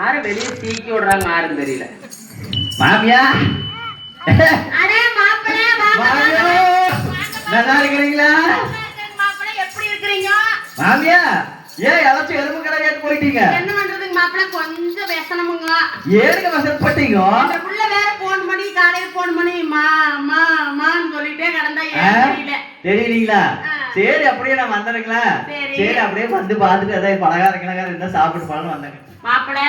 யார வெளியே தீக்கி விடுறாங்க யாரும் தெரியல. மாமியா அடே மாப்பிள்ளை மாமியா நல்லா இருக்கிறீங்களா? மாப்பிள்ளை எப்படி இருக்கீங்க? மாமியா ஏன் யாராச்சும் எலும்பு கடை கேட்டு போயிட்டீங்க? என்ன பண்றதுங்க மாப்பிள்ளை கொஞ்சம் பேசணுமுங்க. ஏனுங்க வசப்பட்டீங்க? இந்த புள்ள வேற போன் பண்ணி காலையில போன் பண்ணி மா மா மான்னு சொல்லிட்டே கடந்தா ஏன் தெரியல. தெரியலீங்களா? சரி அப்படியே நான் வந்துடுங்களா? சரி அப்படியே வந்து பார்த்துட்டு ஏதாவது பலகாரம் இருந்தா சாப்பிட்டு போகலான்னு வந்தேங்க. மாப்பிள்ளை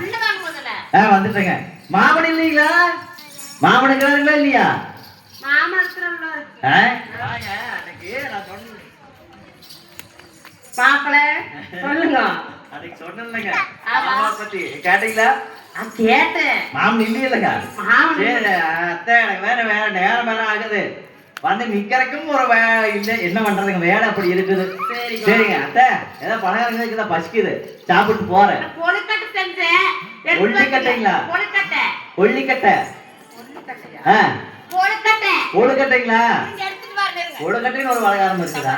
உள்ள வாங்க முதல்ல. வந்துட்டேங்க. மாமன் இல்லீங்களா? மாமன் இருக்கிறாங்களா இல்லையா? மாமன் இருக்கிறாங்களா? மாப்பிள்ளை சொல்லுங்க. அதுக்கு சொன்னேன்லங்க மாமா பத்தி கேட்டீங்களா? கேட்டேன். மாமன் இல்லையிலங்க. சரி அத்தை எனக்கு வேற நேரம் ஆகுது வந்து நிக்கிறக்கும் ஒரு இல்ல என்ன பண்றதுங்க வேலை அப்படி இருக்குது. சரிங்க அத்தை ஏதாவது பலகாரங்க இருக்குதா பசிக்குது சாப்பிட்டு போறேன். கொழுக்கட்டை செஞ்சேன். கொல்லிக்கட்டைங்களா? கொழுக்கட்டை கொல்லிக்கட்டை கொழுக்கட்டைங்களா? கொழுக்கட்டைன்னு ஒரு பலகாரம் இருக்குதா?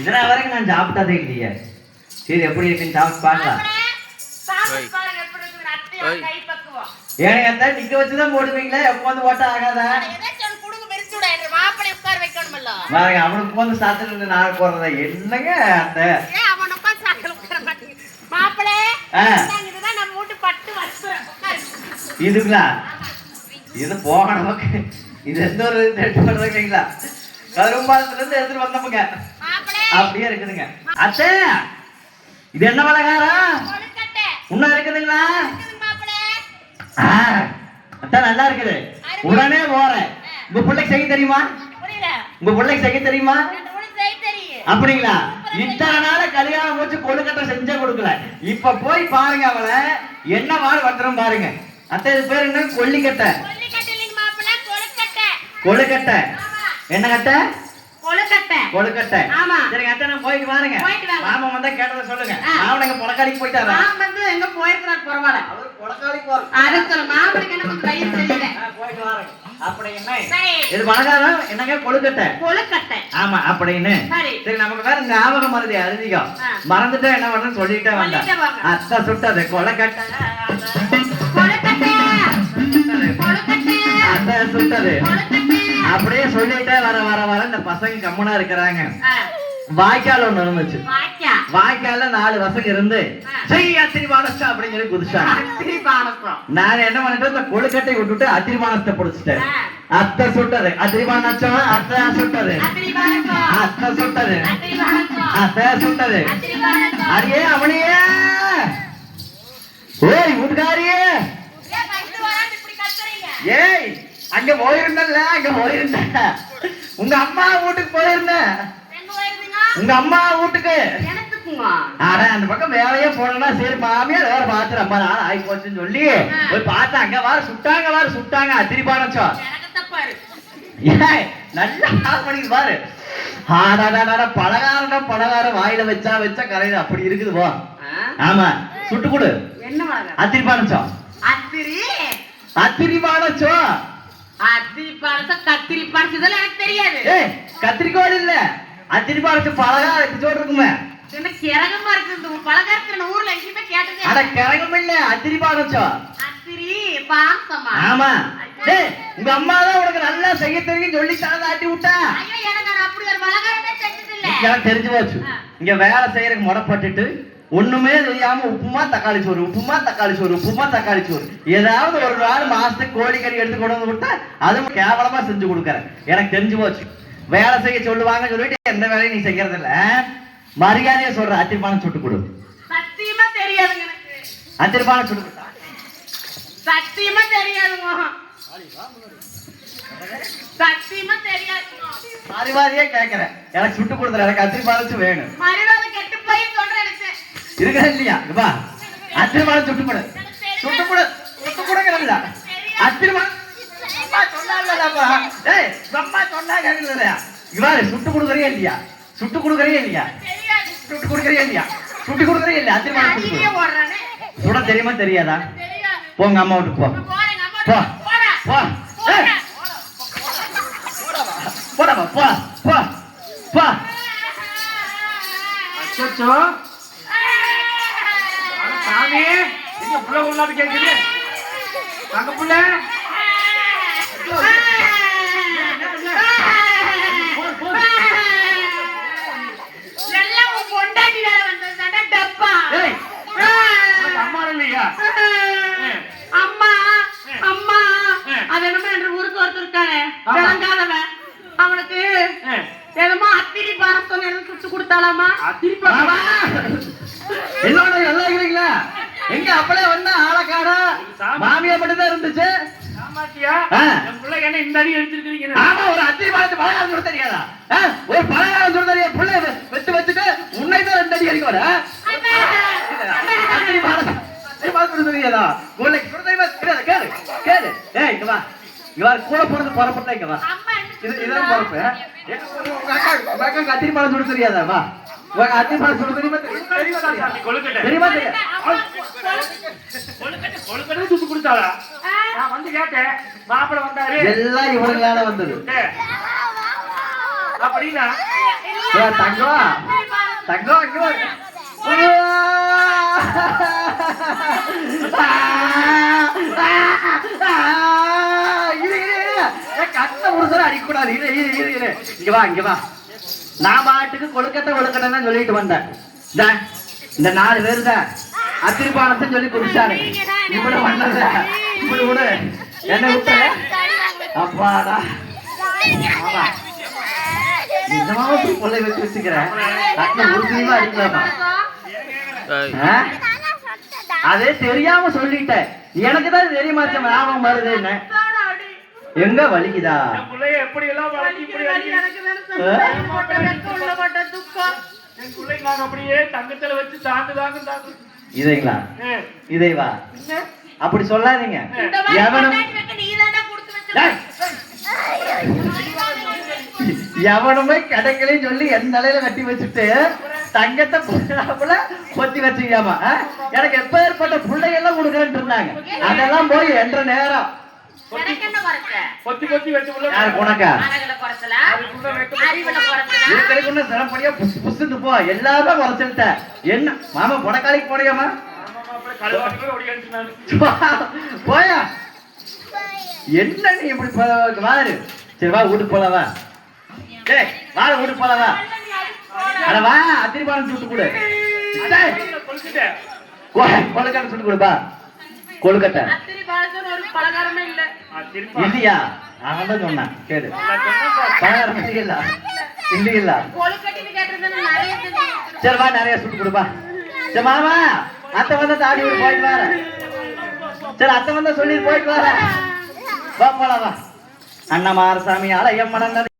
இதெல்லாம் வரைக்கும் நான் சாப்பிட்டதே இல்லையே. சரி எப்படி இருக்குன்னு சாப்பிட்டு பார்க்கலாம். ஏனுங்க அத்தை நிக்க வச்சுதான் போடுவீங்களா? எப்போ வந்து ஓட்ட ஆகாதா? பாருங்க அவனுக்கு வந்து சாப்பிட்டு நான் போறதா என்னங்க அத்தை? இதுங்களா? இது போக நமக்கு இது எந்த ஒரு பண்றீங்களா? கரும்பாலத்துல இருந்து எடுத்துட்டு வந்தோமுங்க அப்படியே இருக்குதுங்க. அத்தை இது என்ன பலகாரம்? இன்னும் இருக்குதுங்களா? அத்தை நல்லா இருக்குது. உடனே போறேன். உங்க பிள்ளைக்கு செய்ய தெரியுமா? உங்க பிள்ளைக்கு செய்ய தெரியுமா? அப்படிங்களா? இத்தனை நாள கல்யாணம் முடிச்சு கொழுக்கட்டை செஞ்சே கொடுக்கல. இப்ப போய் பாருங்க அவளை என்ன வாழ் வந்துடும் பாருங்க. அத்தை இது பேர் என்ன? கொல்லிக்கட்டை. கொழுக்கட்டை என்ன கட்டை? கொழுக்கட்டை. சரிங்க அத்தை நான் போயிட்டு வாருங்க. மாமா வந்தா கேட்டதை சொல்லுங்க. மாமன் எங்க பொலக்காடிக்கு போயிட்டாரா? எங்க போயிருக்கிறார் பரவாயில்ல. அவர் பொலக்காடிக்கு போற மாமனுக்கு என்ன கொஞ்சம் வயிறு தெரியல. போயிட்டு வாருங்க. அப்படி என்ன இது பலகாரம் என்னங்க? கொழுக்கட்டை. ஆமா அப்படின்னு. சரி நமக்கு வேற ஞாபகம் மறதி அதிகம். மறந்துட்டா என்ன பண்றேன்னு சொல்லிட்டே வந்தேன். அத்தை சுட்டது கொழுக்கட்டை. அத்தை சுட்டது அப்படியே சொல்லிட்டே வர இந்த பசங்க கம்முனா இருக்கிறாங்க. வாய்க்கால் ஒண்ணு இருந்துச்சு. வாய்க்கால 4 பசங்க இருந்து அத்திரிபானஸ்தம் அப்படின்னு சொல்லி குதிச்சாங்க. நான் என்ன பண்ணிட்டேன்? இந்த கொழுக்கட்டை விட்டுட்டு அத்திரிபானஸ்தை பிடிச்சிட்டேன். அத்தை சுட்டது அத்திரிபானஸ்தம். அத்தை சுட்டது அத்தை சுட்டது அத்தை சுட்டது. அடியே அவனையே ஓய் வீட்டுக்காரியே ஏய் அங்க போயிருந்தல்ல அங்க போயிருந்த உங்க அம்மா வீட்டுக்கு போயிருந்த. உங்க அம்மா வீட்டுக்கு அந்த பக்கம் வேலையே போனா சரி மாமியார் வேற பாத்துரு அம்மா நாள் ஆகி போச்சுன்னு சொல்லி போய் பார்த்தா அங்க வார சுட்டாங்க அத்திரிபானச்சோ. ஏய் நல்லா பண்ணிக்கு பாரு. பலகாரம் வாயில வச்சா கரையுது அப்படி இருக்குது போ. ஆமா சுட்டு கொடு. அத்திரிபானச்சோ. அத்திரிபானச்சோ கத்திரிக்கோள் இல்ல அத்திரிபானச்சு பலகாரம் இருக்குமே. கரகம் இல்ல அத்திரிபானச்சோ. ஆமா உங்க அம்மா தான் உனக்கு நல்லா செய்ய தெரியும் சொல்லி தாட்டி விட்டா. எனக்கு தெரிஞ்சு போச்சு. இங்க வேலை செய்யறதுக்கு முடப்பட்டுட்டு ஒண்ணுமே தெரியாம உப்புமா தக்காளி சோறு ஏதாவது ஒரு நாள் மாசத்துக்கு கோழிக்கறி எடுத்து கொண்டு வந்து விட்டா அதுவும் கேவலமா செஞ்சு கொடுக்கறேன். எனக்கு தெரிஞ்சு போச்சு. வேலை செய்ய சொல்லுவாங்க சொல்லிட்டு எந்த வேலையும் நீ செய்யறது இல்ல. மரியாதையா சொல்ற அத்திரிபானம் சுட்டு கொடு. சத்தியமா தெரியாதுங்க எனக்கு. அத்திரிபானம் சுட்டு கொடு. சத்தியமா தெரியாதுங்க. சத்தியமா தெரியாதுங்க. மரியாதையா கேக்குறேன். எனக்கு சுட்டு கொடுத்துற. எனக்கு அத்திரிபானம் வேணும். மரியாதை கெட்டு போய் சொல்றேன். இருக்கா இல்லையா? வா அத்திரிபானம் சுட்டு கொடு. அத்திரிபானம் சுட்டு கொடுக்கறியா இல்லையா? சுட தெரியுமா தெரியாதா? போங்க அம்மா வீட்டுக்கு போ. போடா போ போ போ. அச்சோ சாமி எங்க புள்ள உள்ளாட்டு கேக்குது அங்க புள்ள அம்மா இல்லையா அம்மா அம்மா அது என்னமோ என்ற ஊருக்கு ஒருத்தர் இருக்கானே விளங்காதவன் அவனுக்கு என்னமோ அத்திரி பாரத்தம் எல்லாம் சுட்டு கொடுத்தாலாமா அத்திரி என்னோட நல்லா இருக்கிறீங்களா எங்க அப்பளே வந்தா ஆளக்காரா மாமியா மட்டும் தான் இருந்துச்சு என் பிள்ளை என்ன இந்த அடி எடுத்துருக்கீங்க ஆமா ஒரு அத்திரி பாலத்து பலகாரம் சுட தெரியாதா ஒரு பலகாரம் சுட தெரியாது பிள்ளை வெட்டு வச்சுட்டு உன்னை தான் 2 அடி அடிக்க வர அத்திரி பாலத்து சுட தெரியாதா உன்னை சுட தெரியுமா தெரியாது கேளு கேளு இங்க வா இங்க வா கூட போறது புறப்பட்டா இங்க வா இதுதான் பொறுப்பு உங்க அக்கா அத்திரி பாலம் சுட தெரியாதா வா உங்க அத்திரி பாலம் சுட தெரியுமா தெரியுமா தெரியாது கொழுக்கட்டை சுட்டு கொடுத்தாளா நான் வந்து கேட்டேன் மாப்பிள வந்தாரு எல்லாம் இவங்களால வந்தது அப்படின்னா தங்கம் தங்கம் இங்க கத்த முருசரை அடிக்கூடாது இங்க வா இங்க வா நான் பாட்டுக்கு கொழுக்கட்டை சொல்லிட்டு வந்தேன் இந்த 4 பேரு தான் அத்திருப்பானத்தை சொல்லி குடிச்சாரு இப்படி வந்தத இப்படி விடு என்ன விட்டு அப்பாடா ஆமா நிஜமாவ கொள்ளை வச்சு வச்சுக்கிறேன் உறுதியுமா அடிக்கலாமா அதே தெரியாம சொல்லிட்டேன் எனக்கு தான் தெரியுமாச்ச ஞாபகம் வருது என்ன எங்க வலிக்குதா எப்படி எல்லாம் அப்படியே தங்கத்துல வச்சு தாங்க இதைங்களா இதைவா அப்படி சொல்லாதீங்க எவனுமே கடைகளையும் சொல்லி என் தலையில கட்டி வச்சுட்டு தங்கத்தை கொத்தி வச்சுக்காமா எனக்கு எப்ப ஏற்பட்ட பிள்ளைகள்லாம் கொடுக்கறேன்னு இருந்தாங்க அதெல்லாம் போய் என்ற நேரம் எல்லாமே குறைச்சுட்ட என்ன மாமா புடக்காளிக்கு போறியாமா போயா என்ன நீ எப்படி வாரு சரி வா வீட்டுக்கு போலவா வா வீட்டுக்கு போலவா அட வா அத்திரிபாலம் சுட்டு கொடு கொழுக்கட்டை சுட்டு கொடுப்பா கொழுக்கட்டை இல்லையா அவன் தான் சொன்னான் கேடு பலகாரம் இல்ல இல்ல சரி வா நிறைய சுட்டு கொடுப்பா சரி மாமா அத்தை வந்தா தாடி போயிட்டு வர சரி அத்தை வந்தா சொல்லி போயிட்டு வர வா போலாம் வா அண்ணா மாரசாமி ஆலயம் மணந்தது